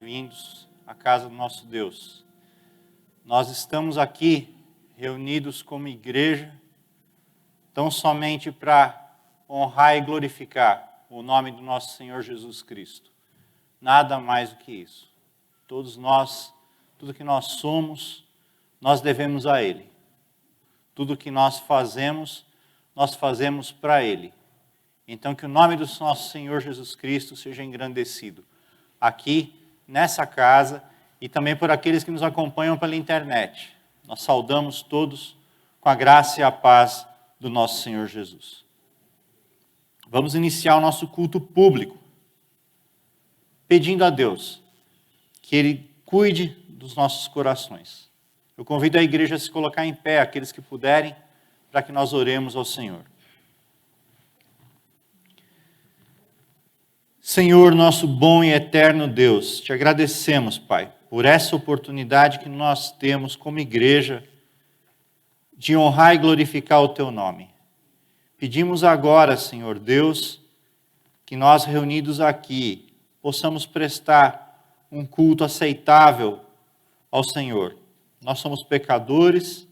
Bem-vindos à casa do nosso Deus. Nós estamos aqui reunidos como igreja, tão somente para honrar e glorificar o nome do nosso Senhor Jesus Cristo. Nada mais do que isso. Todos nós, tudo que nós somos, nós devemos a Ele. Tudo que nós fazemos para Ele. Então que o nome do nosso Senhor Jesus Cristo seja engrandecido aqui, nessa casa, e também por aqueles que nos acompanham pela internet. Nós saudamos todos com a graça e a paz do nosso Senhor Jesus. Vamos iniciar o nosso culto público, pedindo a Deus que Ele cuide dos nossos corações. Eu convido a igreja a se colocar em pé, aqueles que puderem, para que nós oremos ao Senhor. Senhor, nosso bom e eterno Deus, te agradecemos, Pai, por essa oportunidade que nós temos como igreja de honrar e glorificar o Teu nome. Pedimos agora, Senhor Deus, que nós reunidos aqui possamos prestar um culto aceitável ao Senhor. Nós somos pecadores,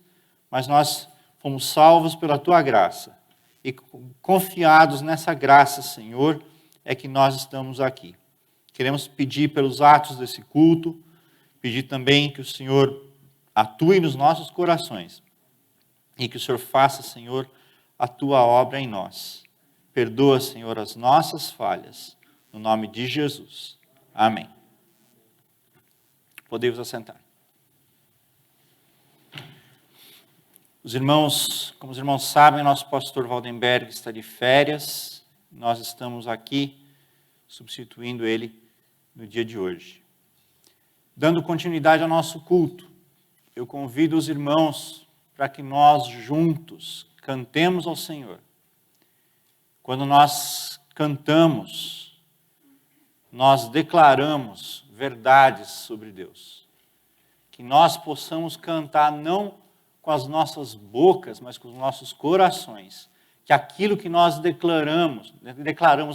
mas nós fomos salvos pela Tua graça. E confiados nessa graça, Senhor, é que nós estamos aqui. Queremos pedir pelos atos desse culto, pedir também que o Senhor atue nos nossos corações e que o Senhor faça, Senhor, a Tua obra em nós. Perdoa, Senhor, as nossas falhas, no nome de Jesus. Amém. Podemos assentar. Os irmãos, como os irmãos sabem, nosso pastor Valdenberg está de férias. Nós estamos aqui substituindo ele no dia de hoje. Dando continuidade ao nosso culto, eu convido os irmãos para que nós juntos cantemos ao Senhor. Quando nós cantamos, nós declaramos verdades sobre Deus. Que nós possamos cantar não com as nossas bocas, mas com os nossos corações. Que aquilo que nós declaramos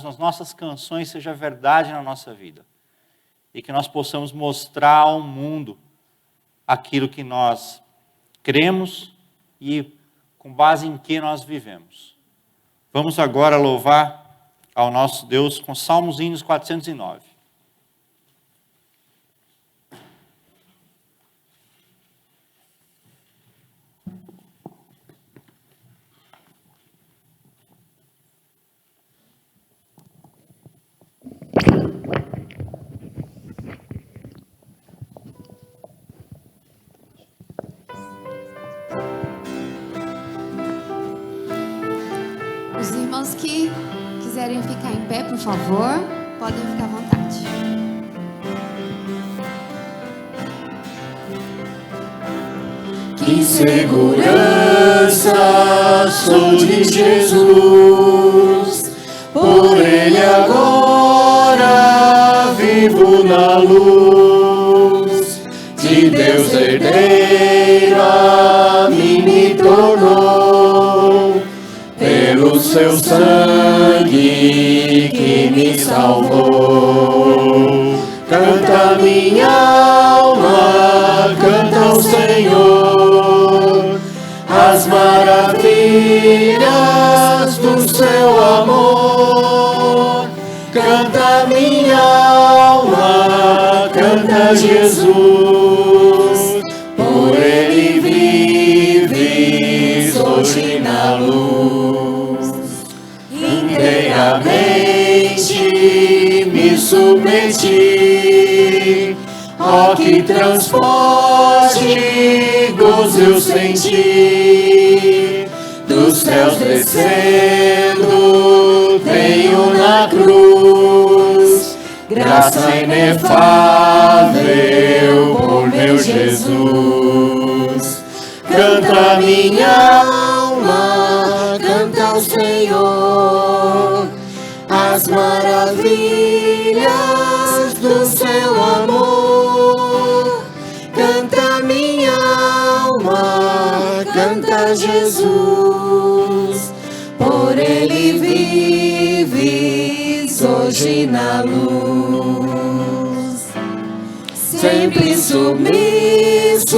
nas nossas canções seja verdade na nossa vida. E que nós possamos mostrar ao mundo aquilo que nós cremos e com base em que nós vivemos. Vamos agora louvar ao nosso Deus com Salmos Hinos 409. Os irmãos que quiserem ficar em pé, por favor, podem ficar à vontade. Que segurança sou de Jesus, por Ele agora vivo na luz. De Deus herdeiro a mim me tornou, pelo seu sangue que me salvou. Canta minha alma, canta ao Senhor as maravilhas do seu amor. Canta minha alma, canta Jesus, por Ele vives hoje na luz. Inteiramente me submeti, ó que transporte gozo eu senti, dos céus descendo venho na cruz, graça inefável por meu Jesus. Canta minha alma, canta ao Senhor as maravilhas do seu amor. Canta minha alma, canta Jesus, por Ele vives hoje na luz. sempre submisso,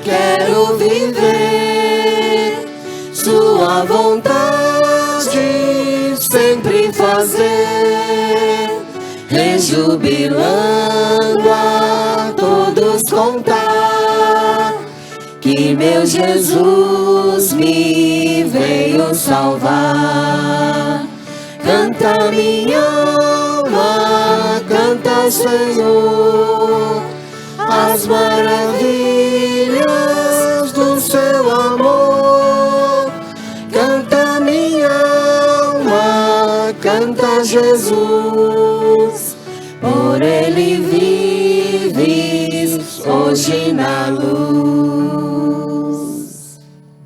quero viver sua vontade, sempre fazer, rejubilando a todos contar que meu Jesus me veio salvar. Canta minha alma, canta, Senhor, as maravilhas do seu amor. Canta minha alma, canta, Jesus, por ele vives hoje na luz.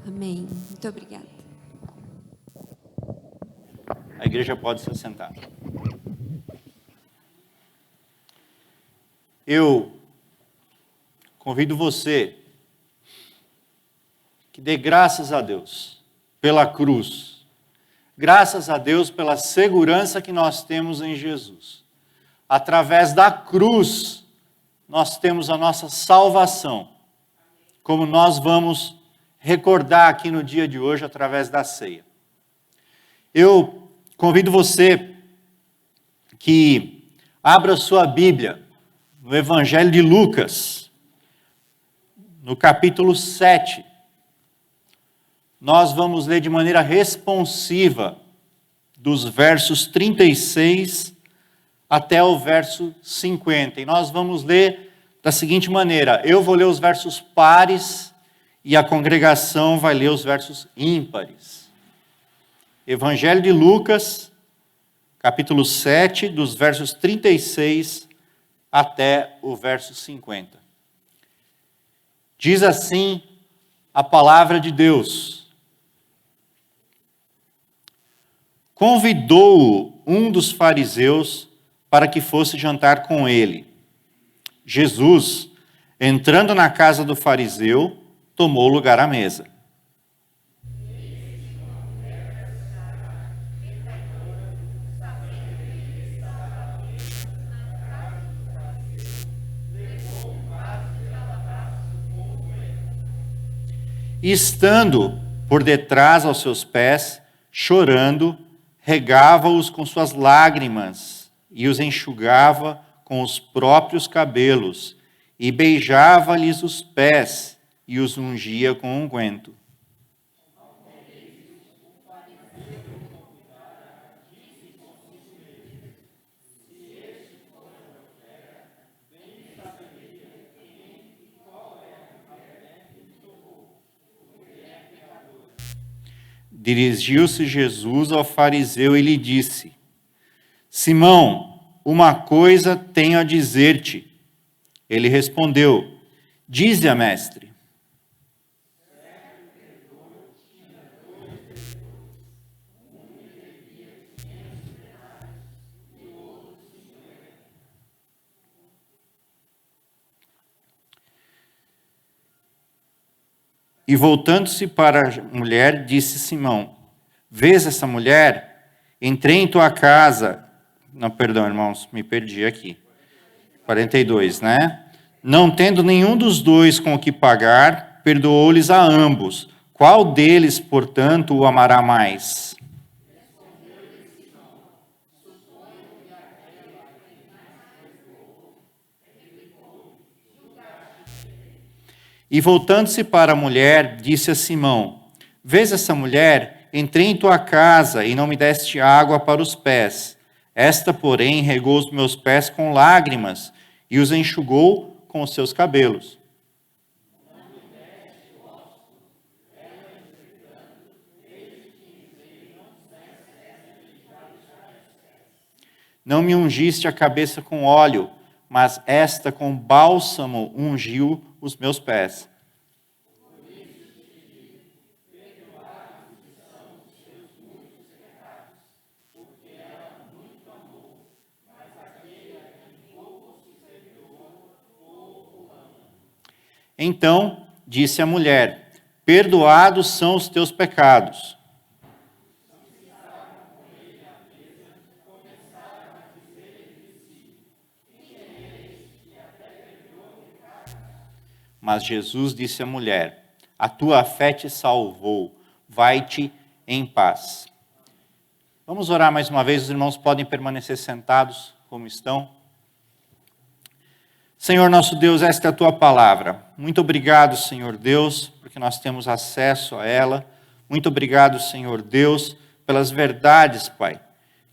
Amém. Muito obrigada. A igreja pode se assentar. Eu convido você que dê graças a Deus pela cruz, graças a Deus pela segurança que nós temos em Jesus. Através da cruz, nós temos a nossa salvação, como nós vamos recordar aqui no dia de hoje através da ceia. Eu convido você que abra sua Bíblia no Evangelho de Lucas, no capítulo 7. Nós vamos ler de maneira responsiva dos versos 36 até o verso 50. E nós vamos ler da seguinte maneira: eu vou ler os versos pares e a congregação vai ler os versos ímpares. Evangelho de Lucas, capítulo 7, dos versos 36 até o verso 50. Diz assim a palavra de Deus: convidou-o um dos fariseus para que fosse jantar com ele. Jesus, entrando na casa do fariseu, tomou lugar à mesa. E estando por detrás aos seus pés, chorando, regava-os com suas lágrimas e os enxugava com os próprios cabelos e beijava-lhes os pés e os ungia com unguento. Dirigiu-se Jesus ao fariseu e lhe disse: Simão, uma coisa tenho a dizer-te. Ele respondeu: dize-a, mestre. E voltando-se para a mulher, disse Simão: vês essa mulher? Entrei em tua casa. Não, perdão, irmãos, me perdi aqui. 42, né? Não tendo nenhum dos dois com o que pagar, perdoou-lhes a ambos. Qual deles, portanto, o amará mais? E voltando-se para a mulher, disse a Simão: vês essa mulher? Entrei em tua casa e não me deste água para os pés. Esta, porém, regou os meus pés com lágrimas e os enxugou com os seus cabelos. Não me ungiste a cabeça com óleo, mas esta com bálsamo ungiu os meus pés. Então disse a mulher: perdoados são os teus pecados. Mas Jesus disse à mulher: a tua fé te salvou, vai-te em paz. Vamos orar mais uma vez, os irmãos podem permanecer sentados como estão. Senhor nosso Deus, esta é a tua palavra. Muito obrigado, Senhor Deus, porque nós temos acesso a ela. Muito obrigado, Senhor Deus, pelas verdades, Pai,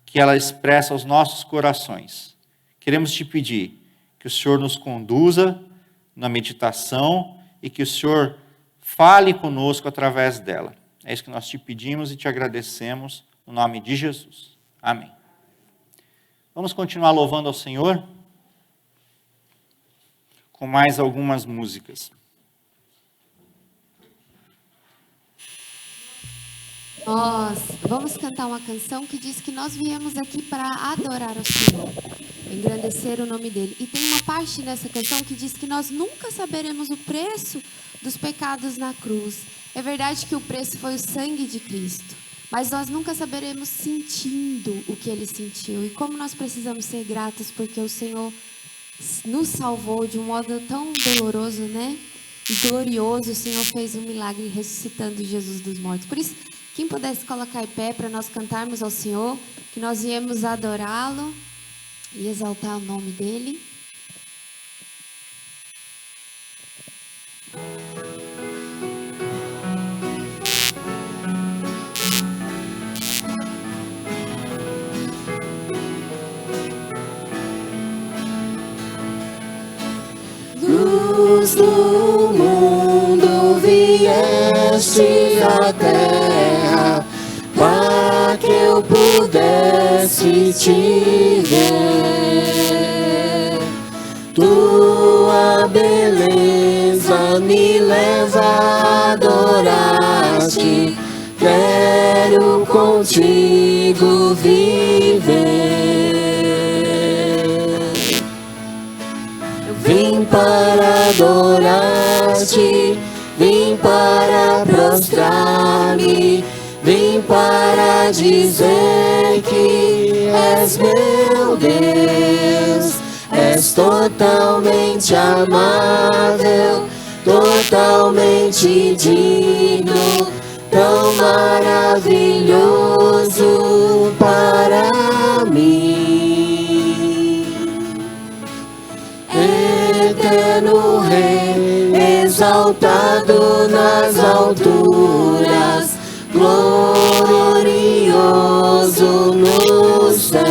que ela expressa aos nossos corações. Queremos te pedir que o Senhor nos conduza na meditação e que o Senhor fale conosco através dela. É isso que nós te pedimos e te agradecemos, no nome de Jesus. Amém. Vamos continuar louvando ao Senhor com mais algumas músicas. Nós vamos cantar uma canção que diz que nós viemos aqui para adorar ao Senhor, engrandecer o nome dele. E tem uma parte nessa canção que diz que nós nunca saberemos o preço dos pecados na cruz. É verdade que o preço foi o sangue de Cristo, mas nós nunca saberemos sentindo o que ele sentiu. E como nós precisamos ser gratos porque o Senhor nos salvou de um modo tão doloroso, né? E glorioso. O Senhor fez um milagre ressuscitando Jesus dos mortos. Por isso, quem pudesse colocar em pé para nós cantarmos ao Senhor, que nós viemos adorá-lo e exaltar o nome dele. Luz do mundo vieste à terra, para que eu pudesse te ver. Tua beleza me leva a adorar-te, quero contigo viver. Vim para adorar-te, vim para prostrar-me, vim para dizer que és meu Deus. És totalmente amável, totalmente digno, tão maravilhoso para mim. Eterno Rei, exaltado nas alturas, glorioso nos céus.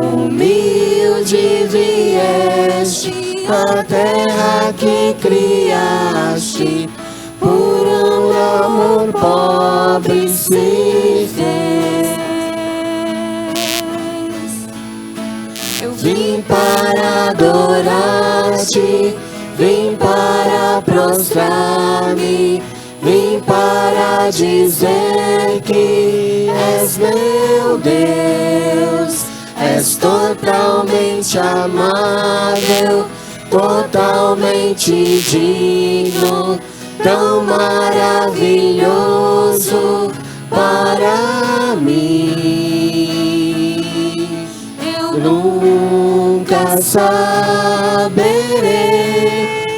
Humilde vieste à terra que criaste, por um amor pobre se fez. Eu vim para adorar-te, vim para prostrar-me, vim para dizer que és meu Deus. És totalmente amável, totalmente digno, tão maravilhoso para mim. Eu nunca saberei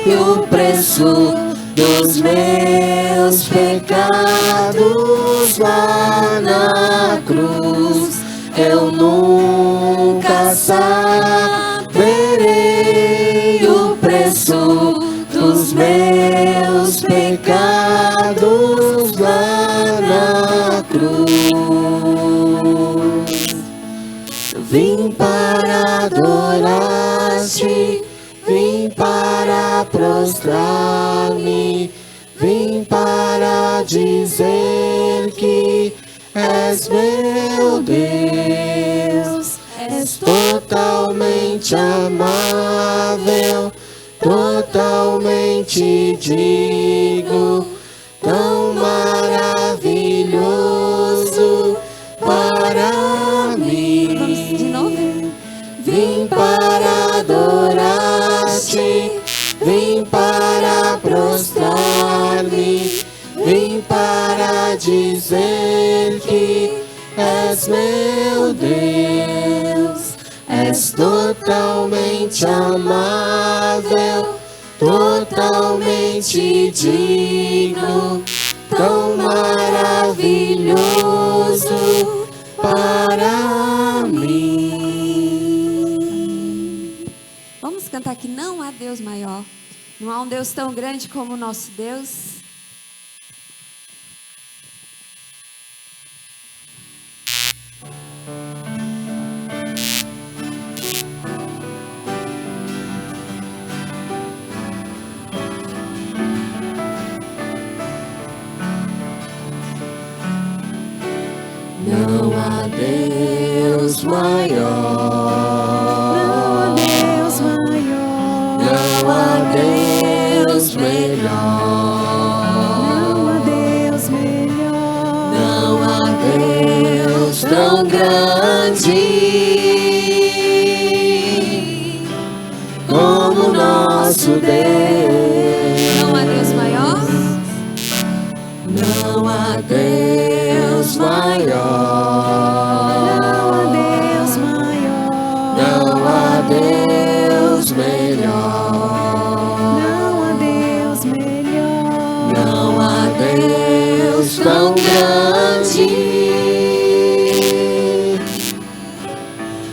o preço dos meus pecados lá na cruz. Eu nunca saberei o preço dos meus pecados lá na cruz. Vim para adorar-te, vim para prostrar-me, vim para dizer que és meu Deus. És totalmente amável, totalmente digno, tão maravilhoso para mim. Vamos de novo? Vim para adorar-te, vim para prostrar-me, vim para dizer que és meu Deus. És és totalmente amável, totalmente digno, tão maravilhoso para mim. Vamos cantar que não há Deus maior. Não há um Deus tão grande como o nosso Deus. Não há Deus maior, Não há Deus maior, não há Deus melhor, não há Deus melhor, não há Deus tão grande como nosso Deus. Não há Deus maior. Não há Deus maior, não há Deus maior, não há Deus melhor, não há Deus melhor, não há Deus tão grande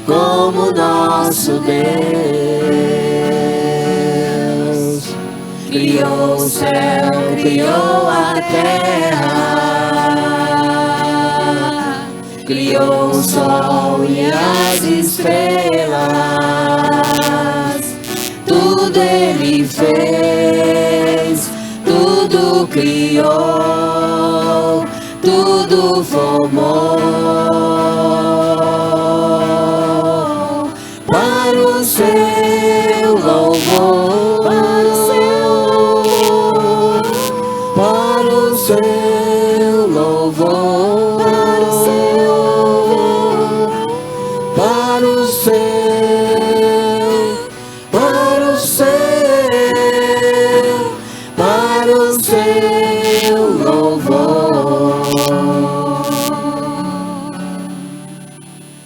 como nosso Deus. Criou o céu, criou a terra, criou o sol e as estrelas. Tudo Ele fez, tudo criou, tudo formou para o seu louvor, para o seu louvor, para o seu louvor.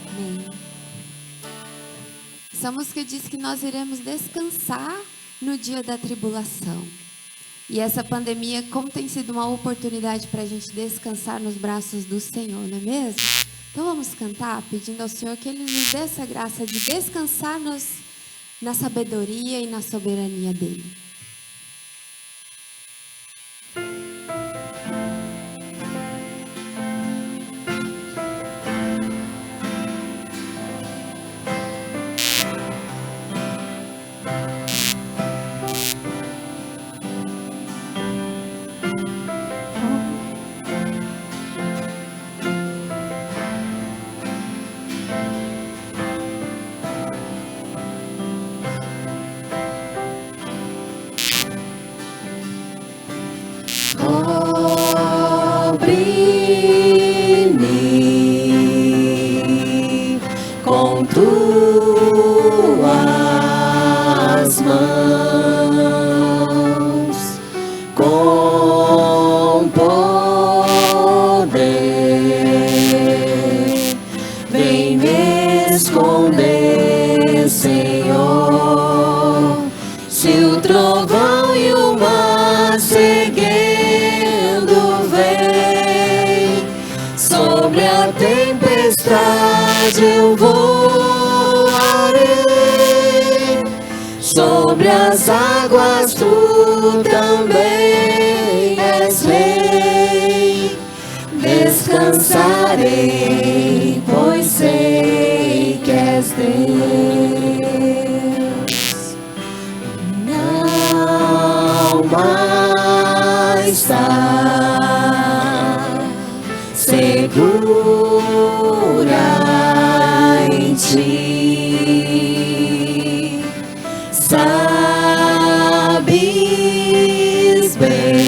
Amém. Essa música diz que nós iremos descansar no dia da tribulação. E essa pandemia, como tem sido uma oportunidade para a gente descansar nos braços do Senhor, não é mesmo? Então vamos cantar pedindo ao Senhor que Ele nos dê essa graça de descansar na sabedoria e na soberania dEle. Oprime com tuas mãos, com poder, vem me esconder, Senhor. Se o trovão e o mar seguendo vem, sobre a tempestade eu voarei, sobre as águas tu também és rei. Descansarei, pois sei que és Deus. Não mais está segura em ti. Sabes bem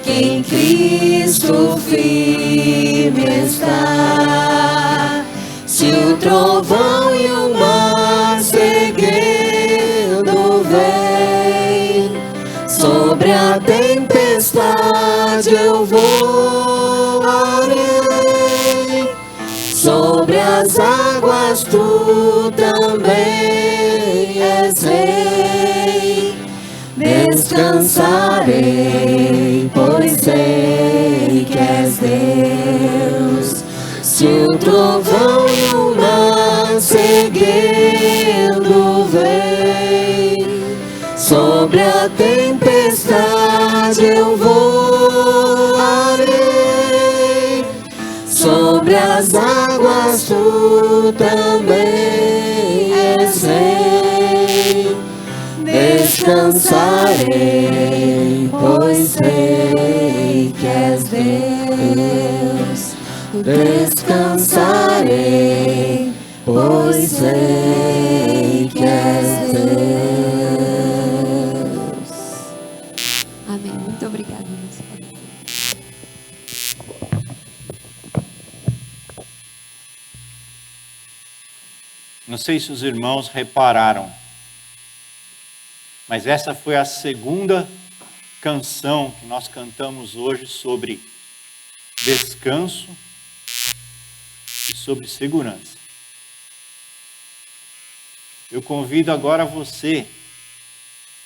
que em Cristo firme está. Se o trovão e o mar seguindo vem, sobre a tempestade eu voarei, sobre as águas tu também és rei. Descansarei, pois sei que és Deus. Se o trovão e o mar seguindo vem, sobre a tempestade eu voarei. Sobre as águas tu também és rei. Descansarei, pois sei que és Deus. Descansarei, pois sei que és Deus. Amém. Muito obrigada, irmãos. Não sei se os irmãos repararam, mas essa foi a segunda canção que nós cantamos hoje sobre descanso e sobre segurança. Eu convido agora você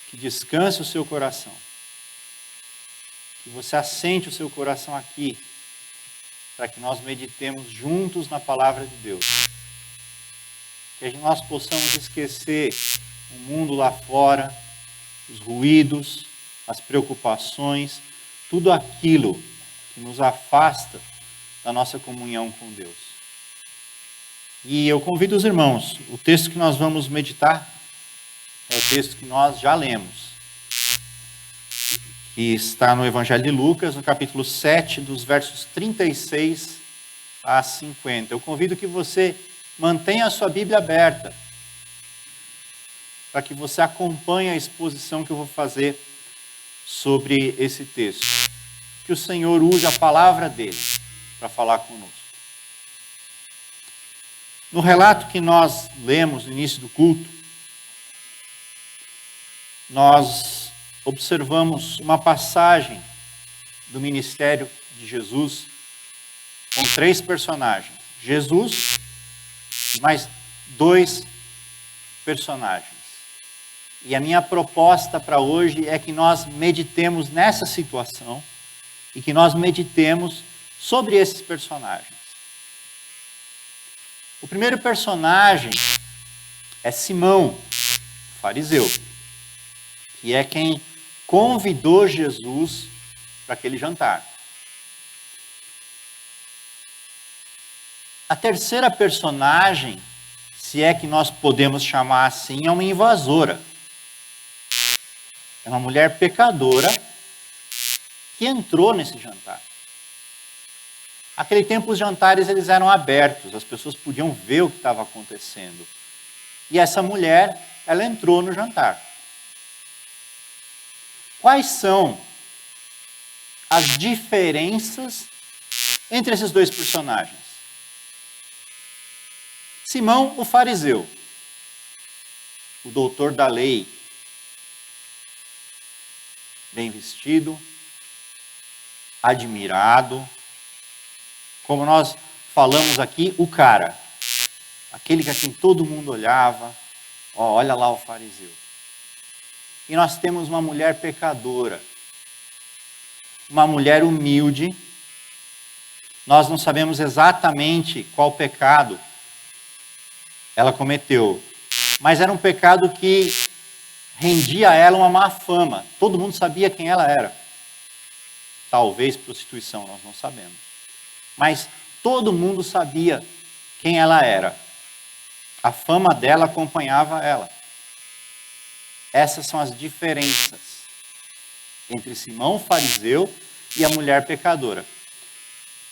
que descanse o seu coração, que você assente o seu coração aqui, para que nós meditemos juntos na palavra de Deus. Que nós possamos esquecer o mundo lá fora, os ruídos, as preocupações, tudo aquilo que nos afasta da nossa comunhão com Deus. E eu convido os irmãos, o texto que nós vamos meditar é o texto que nós já lemos, que está no Evangelho de Lucas, no capítulo 7, dos versos 36 a 50. Eu convido que você mantenha a sua Bíblia aberta, para que você acompanhe a exposição que eu vou fazer sobre esse texto. Que o Senhor use a palavra dele para falar conosco. No relato que nós lemos no início do culto, nós observamos uma passagem do ministério de Jesus com 3 personagens. Jesus e mais 2 personagens. E a minha proposta para hoje é que nós meditemos nessa situação e que nós meditemos sobre esses personagens. O primeiro personagem é Simão, o fariseu, que é quem convidou Jesus para aquele jantar. A terceira personagem, se é que nós podemos chamar assim, é uma invasora. É uma mulher pecadora que entrou nesse jantar. Naquele tempo os jantares eles eram abertos, as pessoas podiam ver o que estava acontecendo. E essa mulher, ela entrou no jantar. Quais são as diferenças entre esses 2 personagens? Simão, o fariseu, o doutor da lei, bem vestido, admirado, como nós falamos aqui, o cara, aquele que a quem todo mundo olhava, olha lá o fariseu. E nós temos uma mulher pecadora, uma mulher humilde, nós não sabemos exatamente qual pecado ela cometeu, mas era um pecado que rendia a ela uma má fama, todo mundo sabia quem ela era. Talvez prostituição, nós não sabemos. Mas todo mundo sabia quem ela era. A fama dela acompanhava ela. Essas são as diferenças entre Simão, o fariseu, e a mulher pecadora.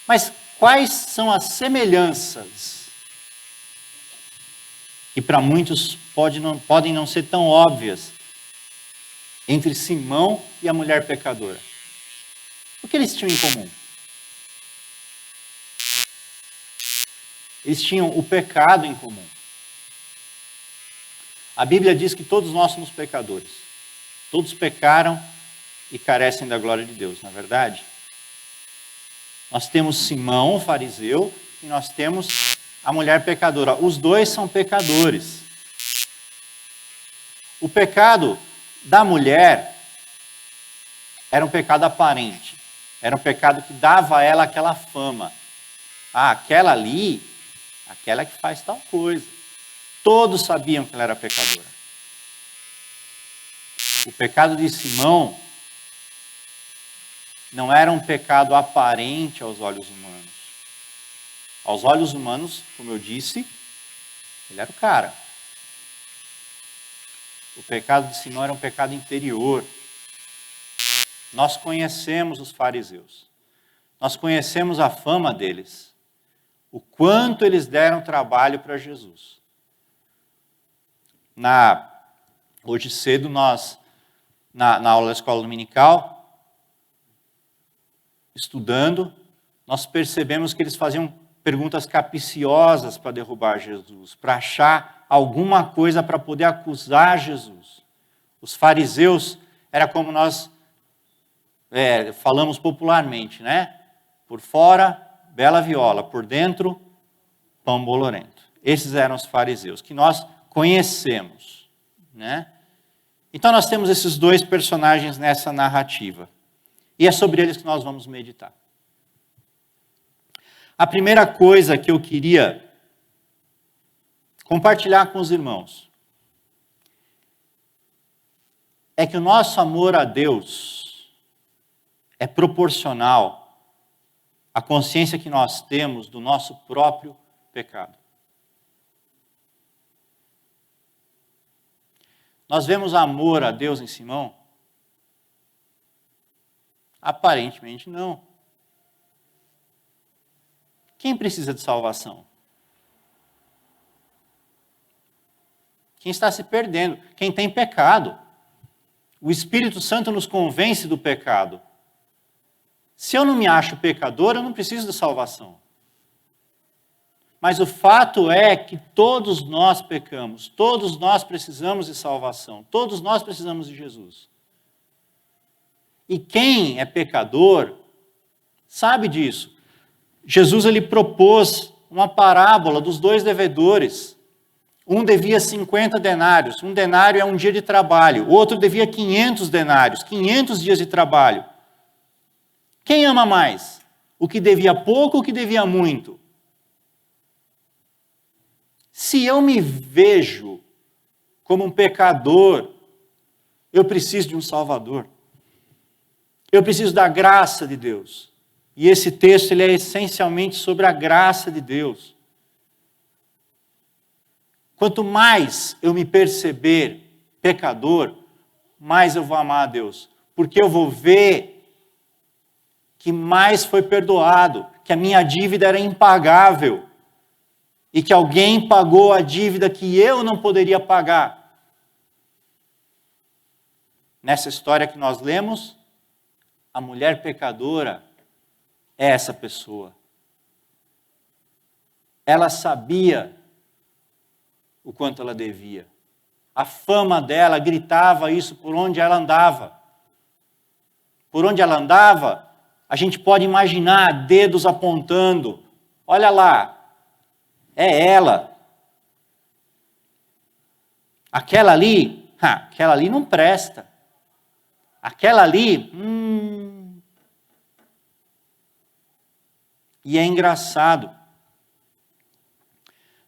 Mas quais são as semelhanças? Que para muitos podem não ser tão óbvias entre Simão e a mulher pecadora. O que eles tinham em comum? Eles tinham o pecado em comum. A Bíblia diz que todos nós somos pecadores. Todos pecaram e carecem da glória de Deus, não é verdade? Nós temos Simão, o fariseu, e nós temos a mulher pecadora. Os dois são pecadores. O pecado da mulher era um pecado aparente. Era um pecado que dava a ela aquela fama. Ah, aquela ali, aquela que faz tal coisa. Todos sabiam que ela era pecadora. O pecado de Simão não era um pecado aparente aos olhos humanos. Aos olhos humanos, como eu disse, ele era o cara. O pecado de Simão era um pecado interior. Nós conhecemos os fariseus. Nós conhecemos a fama deles. O quanto eles deram trabalho para Jesus. Hoje cedo, nós, na aula da escola dominical, estudando, nós percebemos que eles faziam perguntas capciosas para derrubar Jesus, para achar alguma coisa para poder acusar Jesus. Os fariseus era como nós falamos popularmente, né? Por fora, bela viola, por dentro, pão bolorento. Esses eram os fariseus, que nós conhecemos, né? Então nós temos esses dois personagens nessa narrativa. E é sobre eles que nós vamos meditar. A primeira coisa que eu queria compartilhar com os irmãos é que o nosso amor a Deus é proporcional à consciência que nós temos do nosso próprio pecado. Nós vemos amor a Deus em Simão? Aparentemente não. Quem precisa de salvação? Quem está se perdendo? Quem tem pecado? O Espírito Santo nos convence do pecado. Se eu não me acho pecador, eu não preciso de salvação. Mas o fato é que todos nós pecamos, todos nós precisamos de salvação, todos nós precisamos de Jesus. E quem é pecador sabe disso. Jesus ele propôs uma parábola dos dois devedores. Um devia 50 denários, um denário é um dia de trabalho, o outro devia 500 denários, 500 dias de trabalho. Quem ama mais? O que devia pouco ou o que devia muito? Se eu me vejo como um pecador, eu preciso de um Salvador. Eu preciso da graça de Deus. E esse texto ele é essencialmente sobre a graça de Deus. Quanto mais eu me perceber pecador, mais eu vou amar a Deus. Porque eu vou ver que mais foi perdoado, que a minha dívida era impagável. E que alguém pagou a dívida que eu não poderia pagar. Nessa história que nós lemos, a mulher pecadora é essa pessoa. Ela sabia o quanto ela devia. A fama dela gritava isso por onde ela andava. Por onde ela andava, a gente pode imaginar dedos apontando. Olha lá, é ela. Aquela ali não presta. Aquela ali, E é engraçado.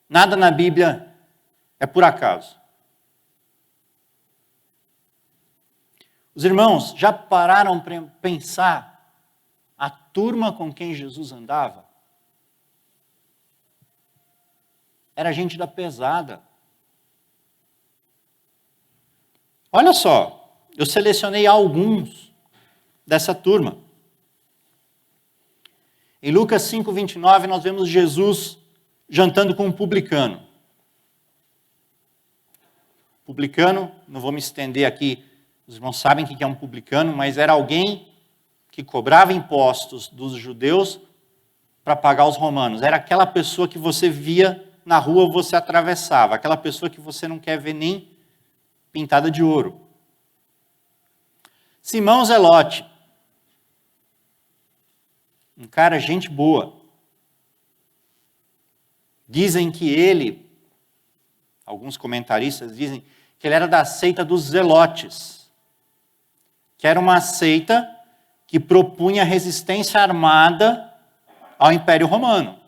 Nada na Bíblia é por acaso. Os irmãos já pararam para pensar a turma com quem Jesus andava? Era gente da pesada. Olha só, eu selecionei alguns dessa turma. Em Lucas 5:29, nós vemos Jesus jantando com um publicano. Publicano, não vou me estender aqui, os irmãos sabem o que é um publicano, mas era alguém que cobrava impostos dos judeus para pagar os romanos. Era aquela pessoa que você via na rua, você atravessava. Aquela pessoa que você não quer ver nem pintada de ouro. Simão Zelote. Um cara, gente boa. Dizem que ele, alguns comentaristas dizem que ele era da seita dos Zelotes, que era uma seita que propunha resistência armada ao Império Romano.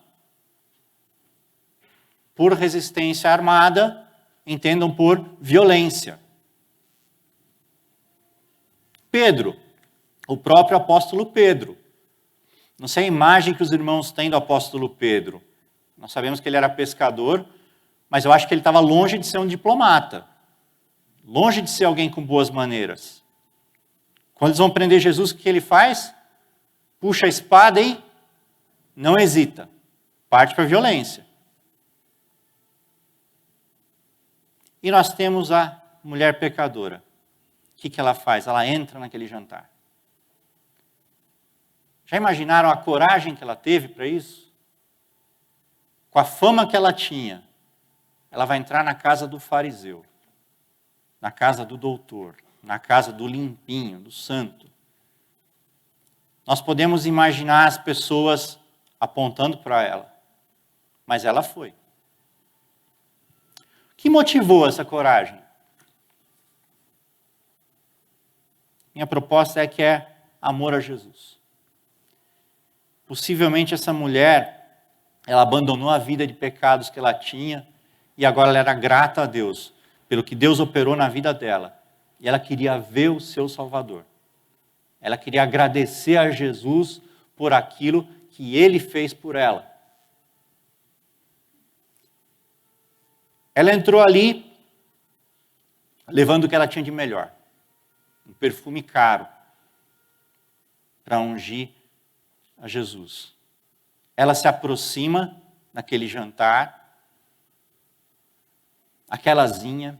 Por resistência armada, entendam por violência. Pedro, o próprio apóstolo Pedro. Não sei a imagem que os irmãos têm do apóstolo Pedro. Nós sabemos que ele era pescador, mas eu acho que ele estava longe de ser um diplomata. Longe de ser alguém com boas maneiras. Quando eles vão prender Jesus, o que ele faz? Puxa a espada e não hesita. Parte para a violência. E nós temos a mulher pecadora. O que ela faz? Ela entra naquele jantar. Já imaginaram a coragem que ela teve para isso? Com a fama que ela tinha, ela vai entrar na casa do fariseu, na casa do doutor, na casa do limpinho, do santo. Nós podemos imaginar as pessoas apontando para ela, mas ela foi. O que motivou essa coragem? Minha proposta é que é amor a Jesus. Possivelmente essa mulher, ela abandonou a vida de pecados que ela tinha e agora ela era grata a Deus pelo que Deus operou na vida dela. E ela queria ver o seu Salvador. Ela queria agradecer a Jesus por aquilo que Ele fez por ela. Ela entrou ali levando o que ela tinha de melhor. Um perfume caro para ungir a Jesus. Ela se aproxima naquele jantar, aquelazinha,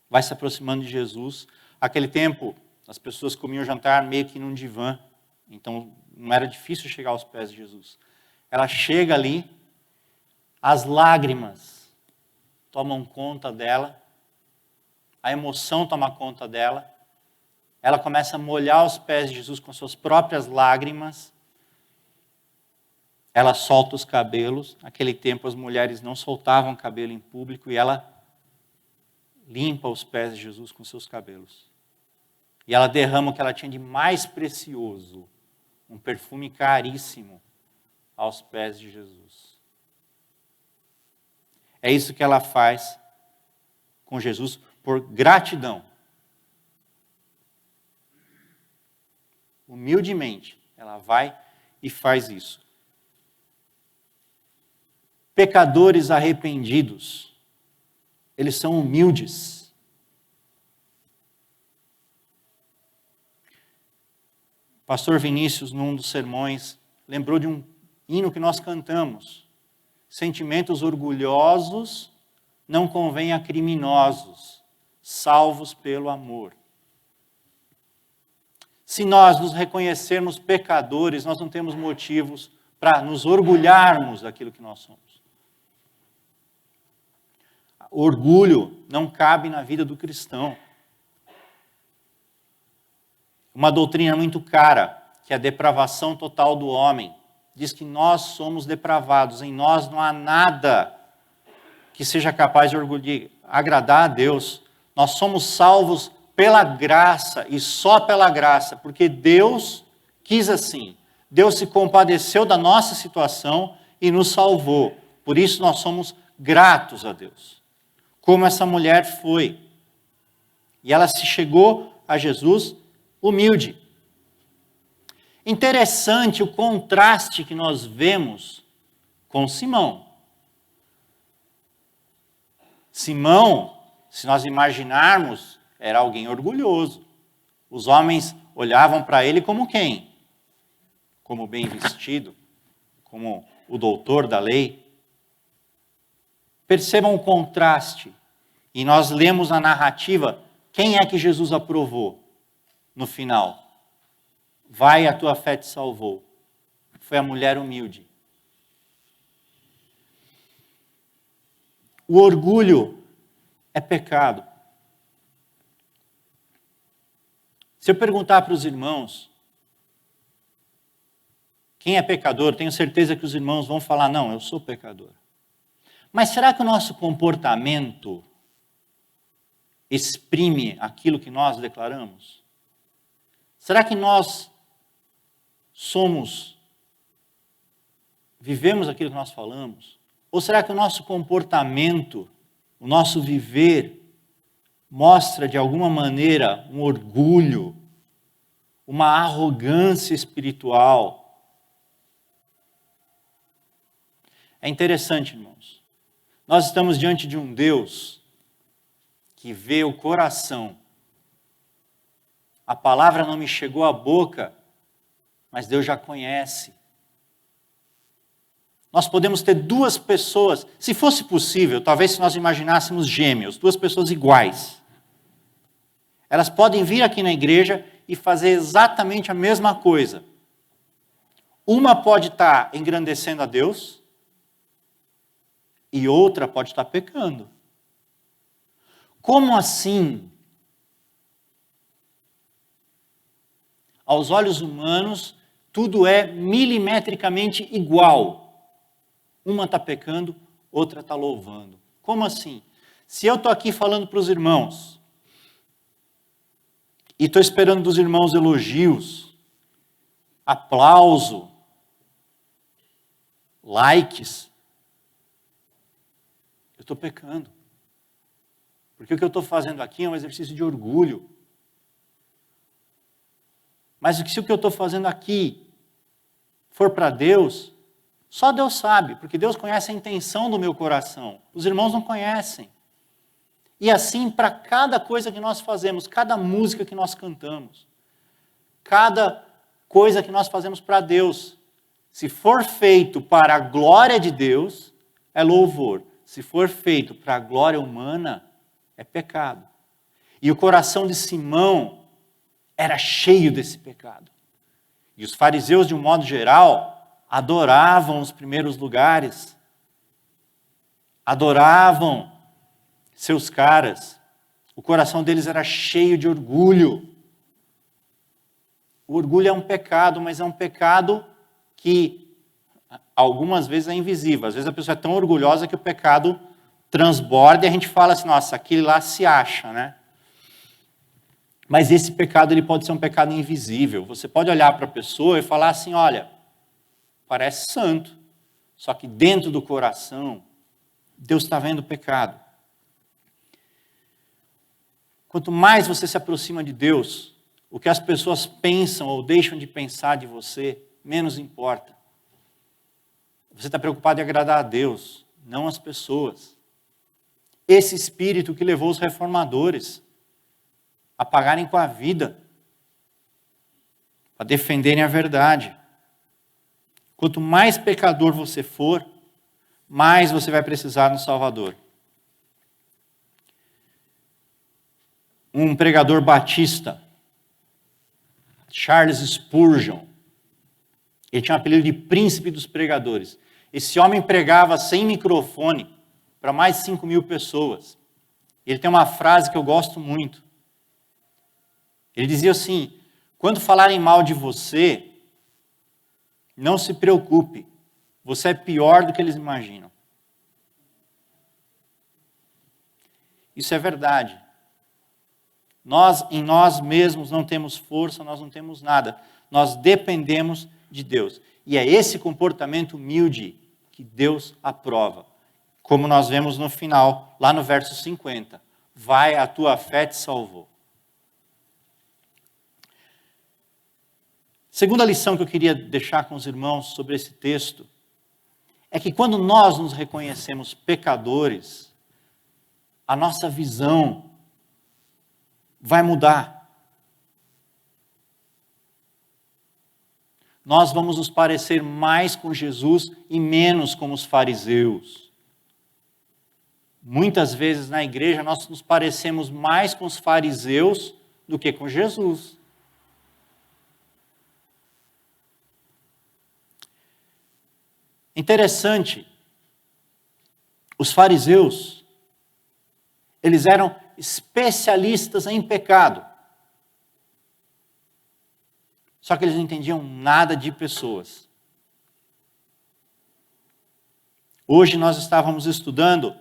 vai se aproximando de Jesus. Aquele tempo, as pessoas comiam jantar meio que num divã, então não era difícil chegar aos pés de Jesus. Ela chega ali, as lágrimas tomam conta dela, a emoção toma conta dela, ela começa a molhar os pés de Jesus com suas próprias lágrimas, ela solta os cabelos. Naquele tempo as mulheres não soltavam cabelo em público e ela limpa os pés de Jesus com seus cabelos. E ela derrama o que ela tinha de mais precioso, um perfume caríssimo, aos pés de Jesus. É isso que ela faz com Jesus por gratidão. Humildemente, ela vai e faz isso. Pecadores arrependidos, eles são humildes. Pastor Vinícius, num dos sermões, lembrou de um hino que nós cantamos. Sentimentos orgulhosos não convêm a criminosos, salvos pelo amor. Se nós nos reconhecermos pecadores, nós não temos motivos para nos orgulharmos daquilo que nós somos. Orgulho não cabe na vida do cristão. Uma doutrina muito cara, que é a depravação total do homem, diz que nós somos depravados, em nós não há nada que seja capaz de agradar a Deus. Nós somos salvos pela graça e só pela graça, porque Deus quis assim. Deus se compadeceu da nossa situação e nos salvou. Por isso nós somos gratos a Deus. Como essa mulher foi. E ela se chegou a Jesus humilde. Interessante o contraste que nós vemos com Simão. Simão, se nós imaginarmos, era alguém orgulhoso. Os homens olhavam para ele como quem? Como bem vestido, como o doutor da lei. Percebam o contraste. E nós lemos na narrativa quem é que Jesus aprovou no final. Vai, a tua fé te salvou. Foi a mulher humilde. O orgulho é pecado. Se eu perguntar para os irmãos, Quem é pecador, tenho certeza que os irmãos vão falar, não, eu sou pecador. Mas será que o nosso comportamento exprime aquilo que nós declaramos? Será que nós vivemos aquilo que nós falamos? Ou será que o nosso comportamento, o nosso viver, mostra de alguma maneira um orgulho, uma arrogância espiritual? É interessante, irmãos. Nós estamos diante de um Deus que vê o coração. A palavra não me chegou à boca, mas Deus já conhece. Nós podemos ter duas pessoas, se fosse possível, talvez se nós imaginássemos gêmeos, duas pessoas iguais. Elas podem vir aqui na igreja e fazer exatamente a mesma coisa. Uma pode estar engrandecendo a Deus e outra pode estar pecando. Como assim? Aos olhos humanos, tudo é milimetricamente igual. Uma está pecando, outra está louvando. Como assim? Se eu estou aqui falando para os irmãos, e estou esperando dos irmãos elogios, aplauso, likes, eu estou pecando. Porque o que eu estou fazendo aqui é um exercício de orgulho. Mas se o que eu estou fazendo aqui for para Deus, só Deus sabe, porque Deus conhece a intenção do meu coração. Os irmãos não conhecem. E assim, para cada coisa que nós fazemos, cada música que nós cantamos, cada coisa que nós fazemos para Deus, se for feito para a glória de Deus, é louvor. Se for feito para a glória humana, é pecado. E o coração de Simão era cheio desse pecado. E os fariseus, de um modo geral, adoravam os primeiros lugares. Adoravam seus caras. O coração deles era cheio de orgulho. O orgulho é um pecado, mas é um pecado que algumas vezes é invisível. Às vezes a pessoa é tão orgulhosa que o pecado transborda e a gente fala assim, nossa, aquele lá se acha, né? Mas esse pecado ele pode ser um pecado invisível. Você pode olhar para a pessoa e falar assim, olha, parece santo, só que dentro do coração, Deus está vendo o pecado. Quanto mais você se aproxima de Deus, o que as pessoas pensam ou deixam de pensar de você, menos importa. Você está preocupado em agradar a Deus, não as pessoas. Esse espírito que levou os reformadores a pagarem com a vida, a defenderem a verdade. Quanto mais pecador você for, mais você vai precisar do Salvador. Um pregador batista, Charles Spurgeon, ele tinha um apelido de príncipe dos pregadores. Esse homem pregava sem microfone para mais de 5.000 pessoas. Ele tem uma frase que eu gosto muito. Ele dizia assim, quando falarem mal de você, não se preocupe, você é pior do que eles imaginam. Isso é verdade. Nós, em nós mesmos, não temos força, nós não temos nada. Nós dependemos de Deus. E é esse comportamento humilde que Deus aprova. Como nós vemos no final, lá no verso 50. Vai, a tua fé te salvou. Segunda lição que eu queria deixar com os irmãos sobre esse texto é que quando nós nos reconhecemos pecadores, a nossa visão vai mudar. Nós vamos nos parecer mais com Jesus e menos com os fariseus. Muitas vezes na igreja nós nos parecemos mais com os fariseus do que com Jesus. Interessante, os fariseus, eles eram especialistas em pecado. Só que eles não entendiam nada de pessoas. Hoje nós estávamos estudando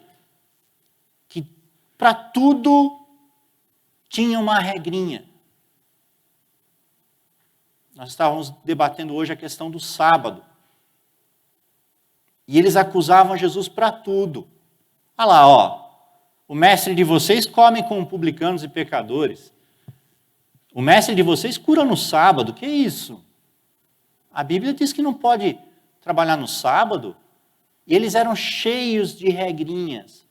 que para tudo tinha uma regrinha. Nós estávamos debatendo hoje a questão do sábado. E eles acusavam Jesus para tudo. Olha lá, ó. O mestre de vocês come com publicanos e pecadores. O mestre de vocês cura no sábado. Que isso? A Bíblia diz que não pode trabalhar no sábado. E eles eram cheios de regrinhas.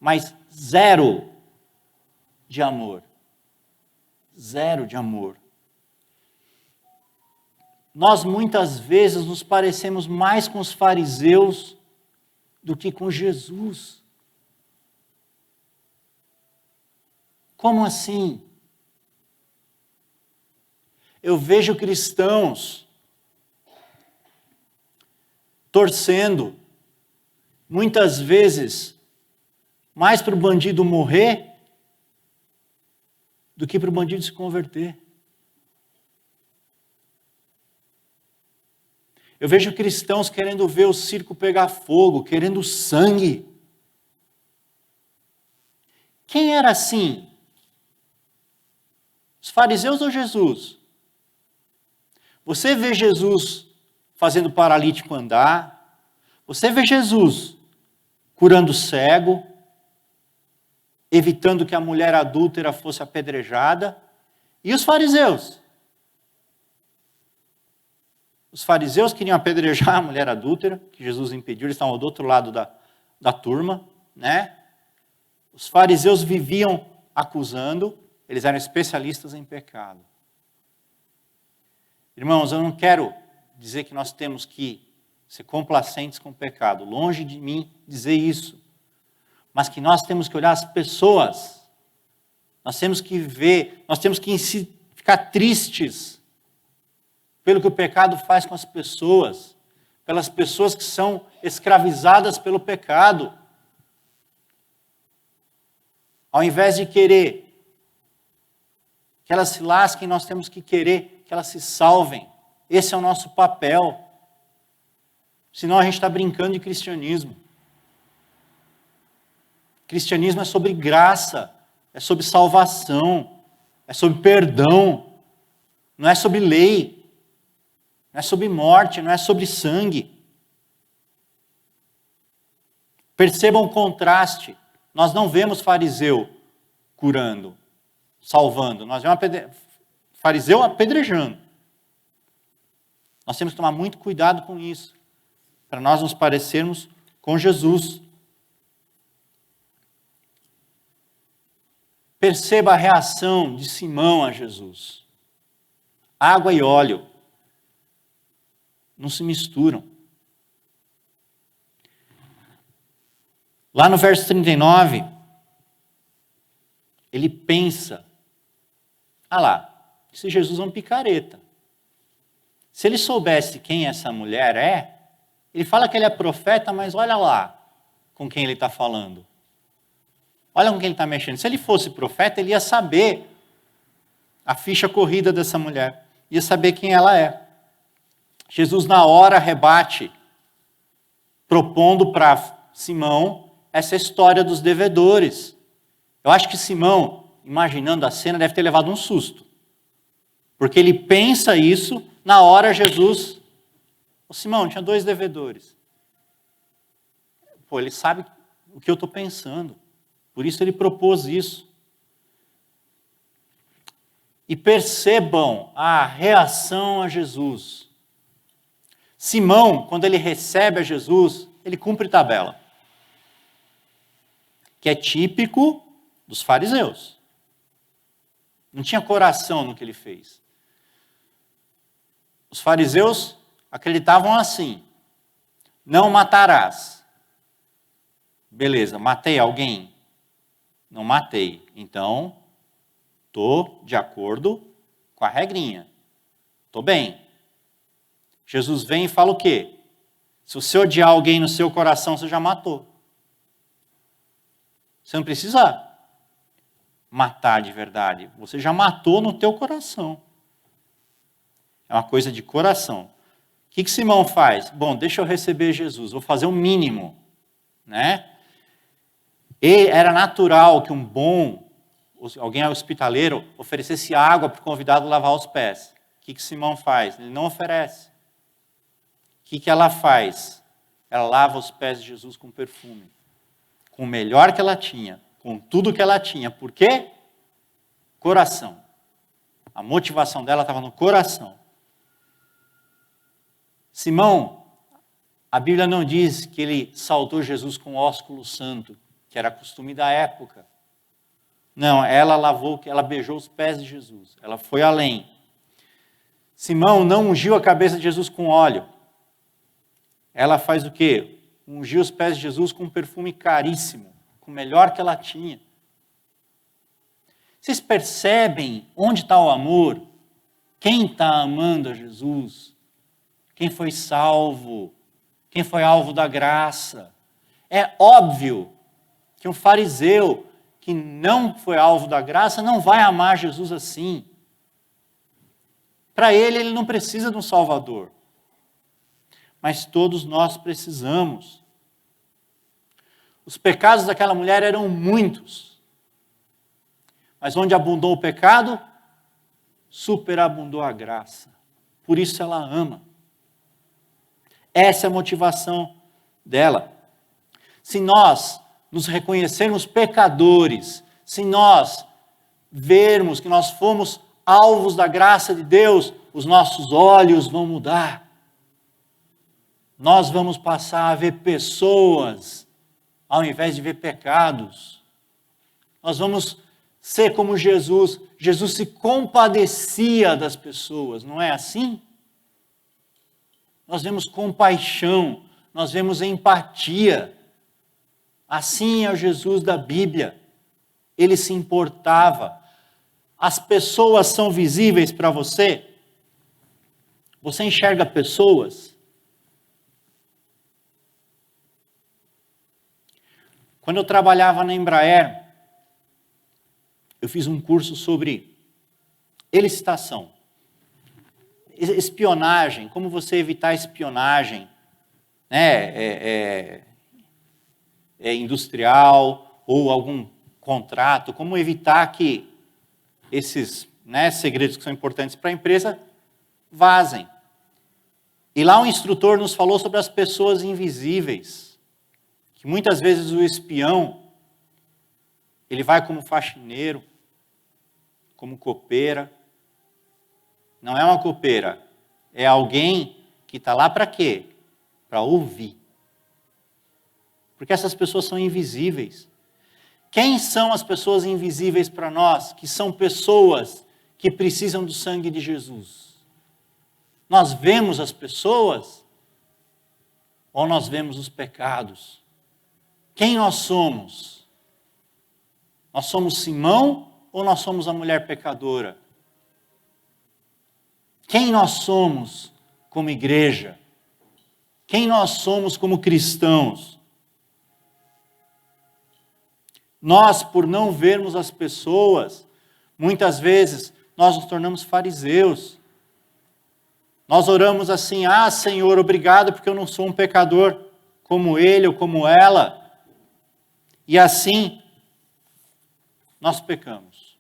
Mas zero de amor. Zero de amor. Nós muitas vezes nos parecemos mais com os fariseus do que com Jesus. Como assim? Eu vejo cristãos torcendo, muitas vezes, mais para o bandido morrer do que para o bandido se converter. Eu vejo cristãos querendo ver o circo pegar fogo, querendo sangue. Quem era assim? Os fariseus ou Jesus? Você vê Jesus fazendo o paralítico andar, você vê Jesus curando o cego, evitando que a mulher adúltera fosse apedrejada, e os fariseus? Os fariseus queriam apedrejar a mulher adúltera, que Jesus impediu, eles estavam do outro lado da turma, né? Os fariseus viviam acusando, eles eram especialistas em pecado. Irmãos, eu não quero dizer que nós temos que ser complacentes com o pecado, longe de mim dizer isso, mas que nós temos que olhar as pessoas, nós temos que ver, nós temos que ficar tristes pelo que o pecado faz com as pessoas, pelas pessoas que são escravizadas pelo pecado. Ao invés de querer que elas se lasquem, nós temos que querer que elas se salvem. Esse é o nosso papel. Senão a gente está brincando de cristianismo. Cristianismo é sobre graça, é sobre salvação, é sobre perdão, não é sobre lei. Não é sobre morte, não é sobre sangue. Percebam o contraste. Nós não vemos fariseu curando, salvando. Nós vemos fariseu apedrejando. Nós temos que tomar muito cuidado com isso, para nós nos parecermos com Jesus. Perceba a reação de Simão a Jesus. Água e óleo não se misturam. Lá no verso 39, ele pensa, esse Jesus é um picareta. Se ele soubesse quem essa mulher é, ele fala que ele é profeta, mas olha lá com quem ele está falando. Olha com quem ele está mexendo. Se ele fosse profeta, ele ia saber a ficha corrida dessa mulher, ia saber quem ela é. Jesus, na hora, rebate, propondo para Simão essa história dos devedores. Eu acho que Simão, imaginando a cena, deve ter levado um susto. Porque ele pensa isso, na hora Jesus... Simão, tinha 2 devedores. Ele sabe o que eu estou pensando. Por isso ele propôs isso. E percebam a reação a Jesus. Simão, quando ele recebe a Jesus, ele cumpre tabela. Que é típico dos fariseus. Não tinha coração no que ele fez. Os fariseus acreditavam assim: não matarás. Beleza, matei alguém? Não matei. Então, estou de acordo com a regrinha. Estou bem. Jesus vem e fala o quê? Se você odiar alguém no seu coração, você já matou. Você não precisa matar de verdade. Você já matou no teu coração. É uma coisa de coração. que Simão faz? Bom, deixa eu receber Jesus, vou fazer o mínimo, né? E era natural que alguém hospitaleiro, oferecesse água para o convidado lavar os pés. O que Simão faz? Ele não oferece. O que ela faz? Ela lava os pés de Jesus com perfume. Com o melhor que ela tinha, com tudo que ela tinha. Por quê? Coração. A motivação dela estava no coração. Simão, a Bíblia não diz que ele saltou Jesus com ósculo santo, que era costume da época. Não, ela beijou os pés de Jesus. Ela foi além. Simão não ungiu a cabeça de Jesus com óleo. Ela faz o quê? Ungiu os pés de Jesus com um perfume caríssimo, com o melhor que ela tinha. Vocês percebem onde está o amor? Quem está amando a Jesus? Quem foi salvo? Quem foi alvo da graça? É óbvio que um fariseu que não foi alvo da graça não vai amar Jesus assim. Para ele não precisa de um Salvador. Mas todos nós precisamos. Os pecados daquela mulher eram muitos. Mas onde abundou o pecado, superabundou a graça. Por isso ela ama. Essa é a motivação dela. Se nós nos reconhecermos pecadores, se nós vermos que nós fomos alvos da graça de Deus, os nossos olhos vão mudar. Nós vamos passar a ver pessoas, ao invés de ver pecados. Nós vamos ser como Jesus. Jesus se compadecia das pessoas, não é assim? Nós vemos compaixão, nós vemos empatia. Assim é o Jesus da Bíblia. Ele se importava. As pessoas são visíveis para você? Você enxerga pessoas? Quando eu trabalhava na Embraer, eu fiz um curso sobre elicitação. Espionagem, como você evitar espionagem, né? Industrial ou algum contrato, como evitar que esses segredos que são importantes para a empresa vazem. E lá um instrutor nos falou sobre as pessoas invisíveis, que muitas vezes o espião, ele vai como faxineiro, como copeira. Não é uma copeira, é alguém que está lá para quê? Para ouvir. Porque essas pessoas são invisíveis. Quem são as pessoas invisíveis para nós? Que são pessoas que precisam do sangue de Jesus. Nós vemos as pessoas ou nós vemos os pecados? Quem nós somos? Nós somos Simão ou nós somos a mulher pecadora? Quem nós somos como igreja? Quem nós somos como cristãos? Nós, por não vermos as pessoas, muitas vezes nós nos tornamos fariseus. Nós oramos assim: ah, Senhor, obrigado porque eu não sou um pecador como ele ou como ela. E assim, nós pecamos.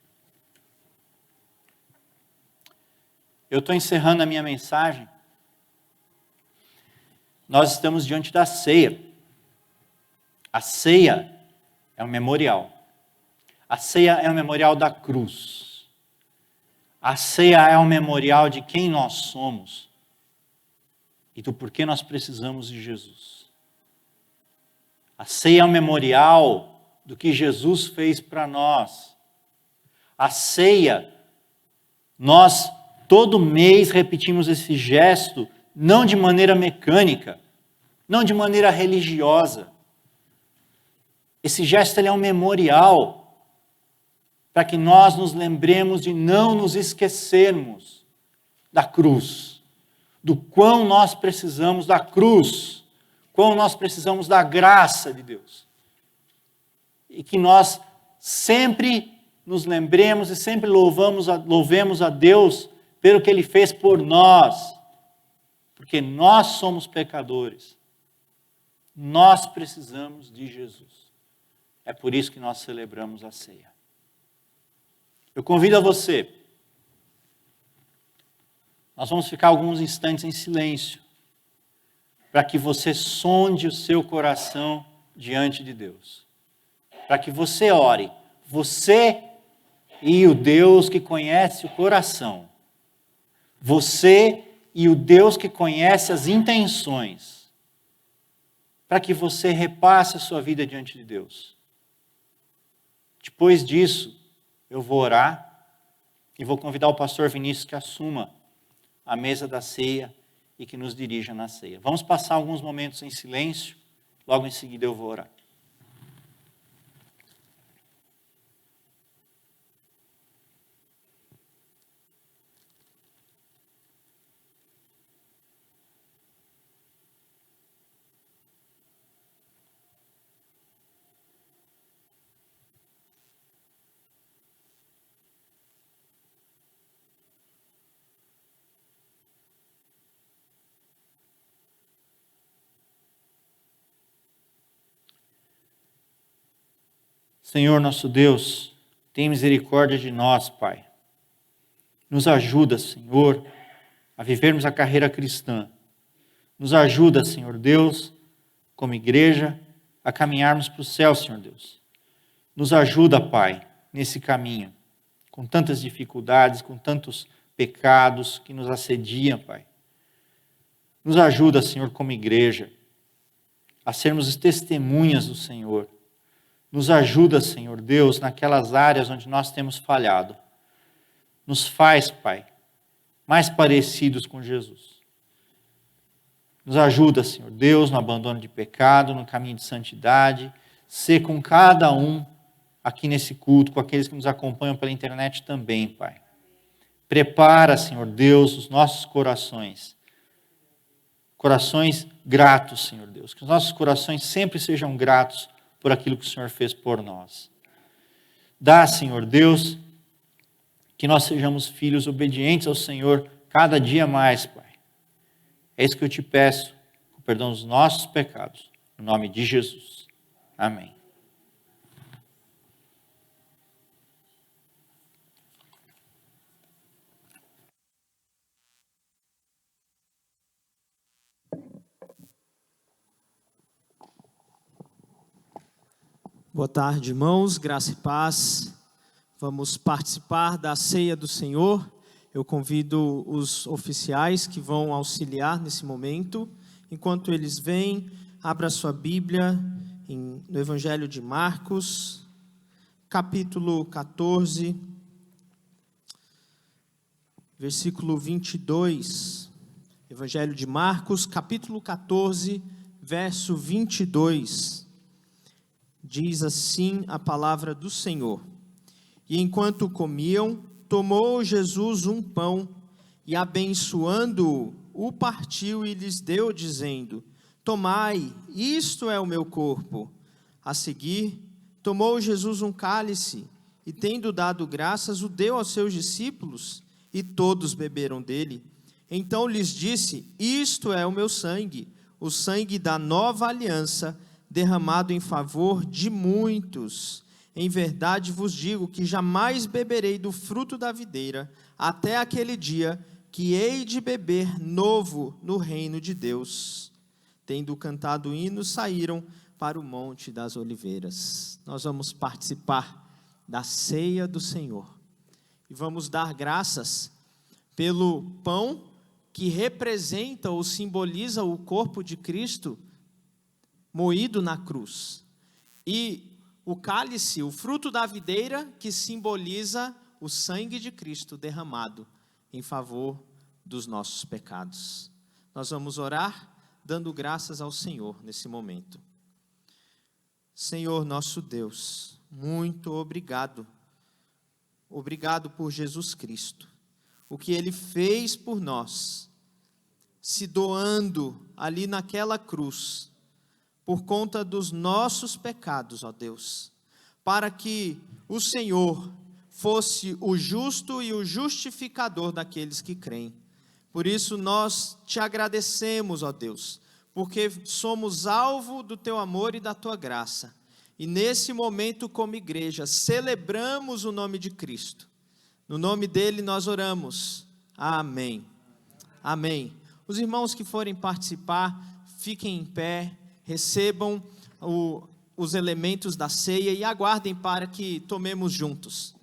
Eu estou encerrando a minha mensagem. Nós estamos diante da ceia. A ceia é um memorial. A ceia é um memorial da cruz. A ceia é um memorial de quem nós somos e do porquê nós precisamos de Jesus. A ceia é um memorial do que Jesus fez para nós. A ceia, nós todo mês repetimos esse gesto, não de maneira mecânica, não de maneira religiosa. Esse gesto ele é um memorial para que nós nos lembremos de não nos esquecermos da cruz, do quão nós precisamos da cruz, quão nós precisamos da graça de Deus. E que nós sempre nos lembremos e sempre louvemos a Deus pelo que Ele fez por nós. Porque nós somos pecadores. Nós precisamos de Jesus. É por isso que nós celebramos a ceia. Eu convido a você. Nós vamos ficar alguns instantes em silêncio, para que você sonde o seu coração diante de Deus. Para que você ore. Você e o Deus que conhece o coração. Você e o Deus que conhece as intenções. Para que você repasse a sua vida diante de Deus. Depois disso, eu vou orar e vou convidar o pastor Vinícius que assuma a mesa da ceia e que nos dirija na ceia. Vamos passar alguns momentos em silêncio, logo em seguida eu vou orar. Senhor nosso Deus, tem misericórdia de nós, Pai. Nos ajuda, Senhor, a vivermos a carreira cristã. Nos ajuda, Senhor Deus, como igreja, a caminharmos para o céu, Senhor Deus. Nos ajuda, Pai, nesse caminho, com tantas dificuldades, com tantos pecados que nos assediam, Pai. Nos ajuda, Senhor, como igreja, a sermos testemunhas do Senhor. Nos ajuda, Senhor Deus, naquelas áreas onde nós temos falhado. Nos faz, Pai, mais parecidos com Jesus. Nos ajuda, Senhor Deus, no abandono de pecado, no caminho de santidade. Ser com cada um aqui nesse culto, com aqueles que nos acompanham pela internet também, Pai. Prepara, Senhor Deus, os nossos corações. Corações gratos, Senhor Deus. Que os nossos corações sempre sejam gratos por aquilo que o Senhor fez por nós. Dá, Senhor Deus, que nós sejamos filhos obedientes ao Senhor cada dia mais, Pai. É isso que eu te peço, com o perdão dos nossos pecados, no nome de Jesus. Amém. Boa tarde, irmãos, graça e paz. Vamos participar da ceia do Senhor. Eu convido os oficiais que vão auxiliar nesse momento. Enquanto eles vêm, abra sua Bíblia no Evangelho de Marcos, capítulo 14, versículo 22. Evangelho de Marcos, capítulo 14, verso 22. Diz assim a palavra do Senhor. E enquanto comiam, tomou Jesus um pão e, abençoando-o, o partiu e lhes deu, dizendo: tomai, isto é o meu corpo. A seguir, tomou Jesus um cálice e, tendo dado graças, o deu aos seus discípulos, e todos beberam dele. Então lhes disse: isto é o meu sangue, o sangue da nova aliança, derramado em favor de muitos. Em verdade vos digo que jamais beberei do fruto da videira, até aquele dia que hei de beber novo no reino de Deus. Tendo cantado hinos, saíram para o Monte das Oliveiras. Nós vamos participar da ceia do Senhor. E vamos dar graças pelo pão que representa ou simboliza o corpo de Cristo, moído na cruz, e o cálice, o fruto da videira, que simboliza o sangue de Cristo derramado em favor dos nossos pecados. Nós vamos orar dando graças ao Senhor nesse momento. Senhor nosso Deus, muito obrigado. Obrigado por Jesus Cristo, o que Ele fez por nós, se doando ali naquela cruz, por conta dos nossos pecados, ó Deus, para que o Senhor fosse o justo e o justificador daqueles que creem. Por isso nós te agradecemos, ó Deus, porque somos alvo do teu amor e da tua graça. E nesse momento, como igreja, celebramos o nome de Cristo. No nome dele nós oramos. Amém. Amém. Os irmãos que forem participar, fiquem em pé, recebam os elementos da ceia e aguardem para que tomemos juntos.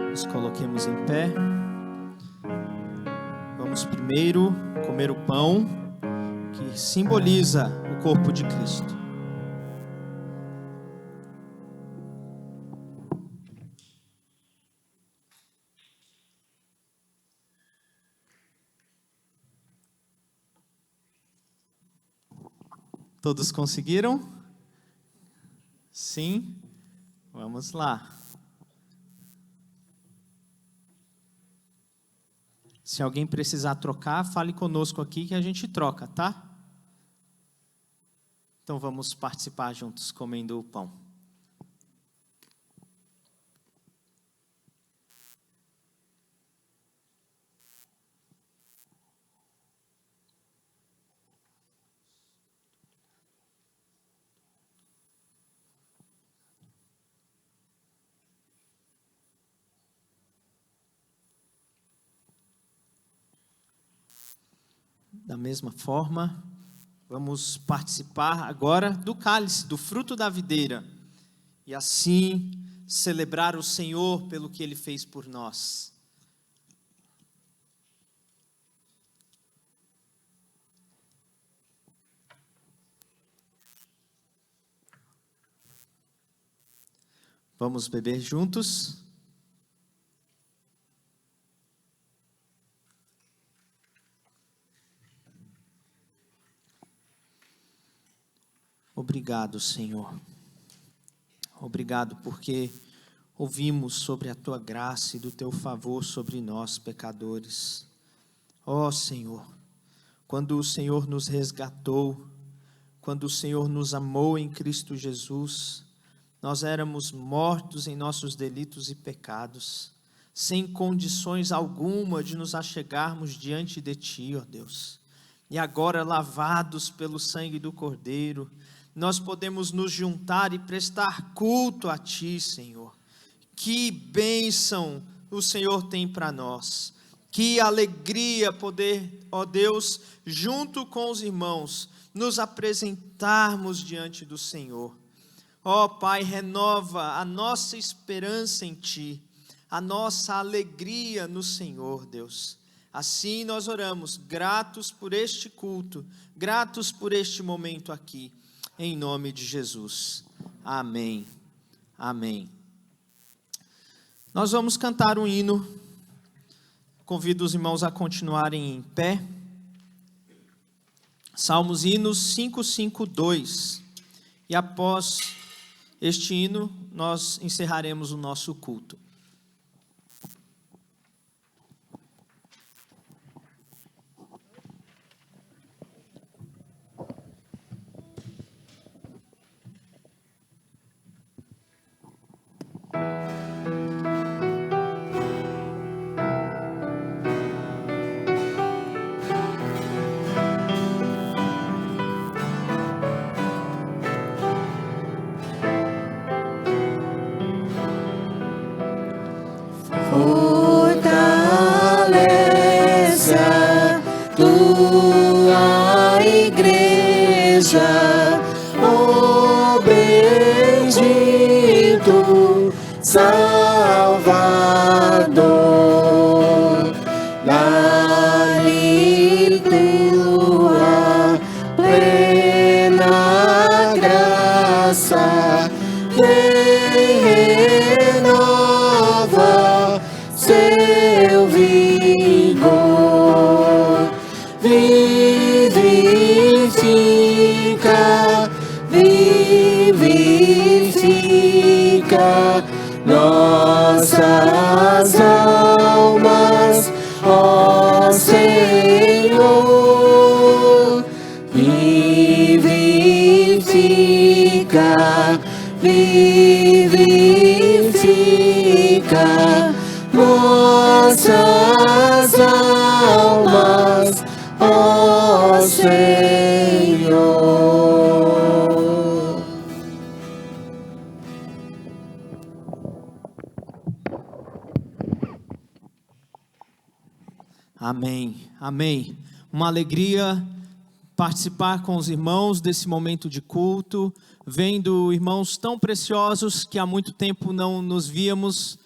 Nos coloquemos em pé. Vamos primeiro comer o pão, que simboliza o corpo de Cristo. Todos conseguiram? Sim? Vamos lá. Se alguém precisar trocar, fale conosco aqui que a gente troca, tá? Então vamos participar juntos comendo o pão. Da mesma forma, vamos participar agora do cálice, do fruto da videira, e assim celebrar o Senhor pelo que Ele fez por nós. Vamos beber juntos. Obrigado, Senhor. Obrigado porque ouvimos sobre a Tua graça e do Teu favor sobre nós, pecadores. Ó Senhor, quando o Senhor nos resgatou, quando o Senhor nos amou em Cristo Jesus. Nós éramos mortos em nossos delitos e pecados, sem condições alguma de nos achegarmos diante de Ti, ó Deus. E agora, lavados pelo sangue do Cordeiro, nós podemos nos juntar e prestar culto a Ti, Senhor. Que bênção o Senhor tem para nós. Que alegria poder, ó Deus, junto com os irmãos, nos apresentarmos diante do Senhor. Ó Pai, renova a nossa esperança em Ti, a nossa alegria no Senhor, Deus. Assim nós oramos, gratos por este culto, gratos por este momento aqui, em nome de Jesus. Amém. Amém. Nós vamos cantar um hino. Convido os irmãos a continuarem em pé. Salmos e Hinos 552. E após este hino, nós encerraremos o nosso culto. Fortaleza tua igreja, ó bendito Salvador, dá-lhe tua plena graça, renova seu vigor, vivifica nossas almas, ó Senhor, vivifica nossas almas, ó Senhor. Amém, amém. Uma alegria participar com os irmãos desse momento de culto, vendo irmãos tão preciosos que há muito tempo não nos víamos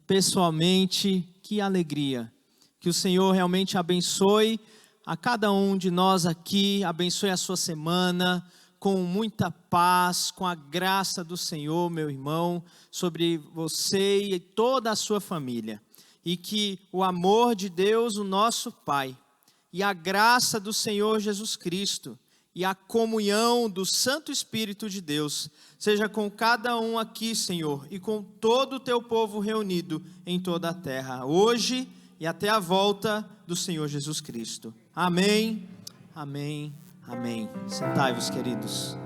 pessoalmente. Que alegria. Que o Senhor realmente abençoe a cada um de nós aqui, abençoe a sua semana com muita paz, com a graça do Senhor, meu irmão, sobre você e toda a sua família. E que o amor de Deus, o nosso Pai, e a graça do Senhor Jesus Cristo, e a comunhão do Santo Espírito de Deus, seja com cada um aqui, Senhor, e com todo o teu povo reunido em toda a terra, hoje e até a volta do Senhor Jesus Cristo. Amém, amém, amém. Sentai-vos, queridos.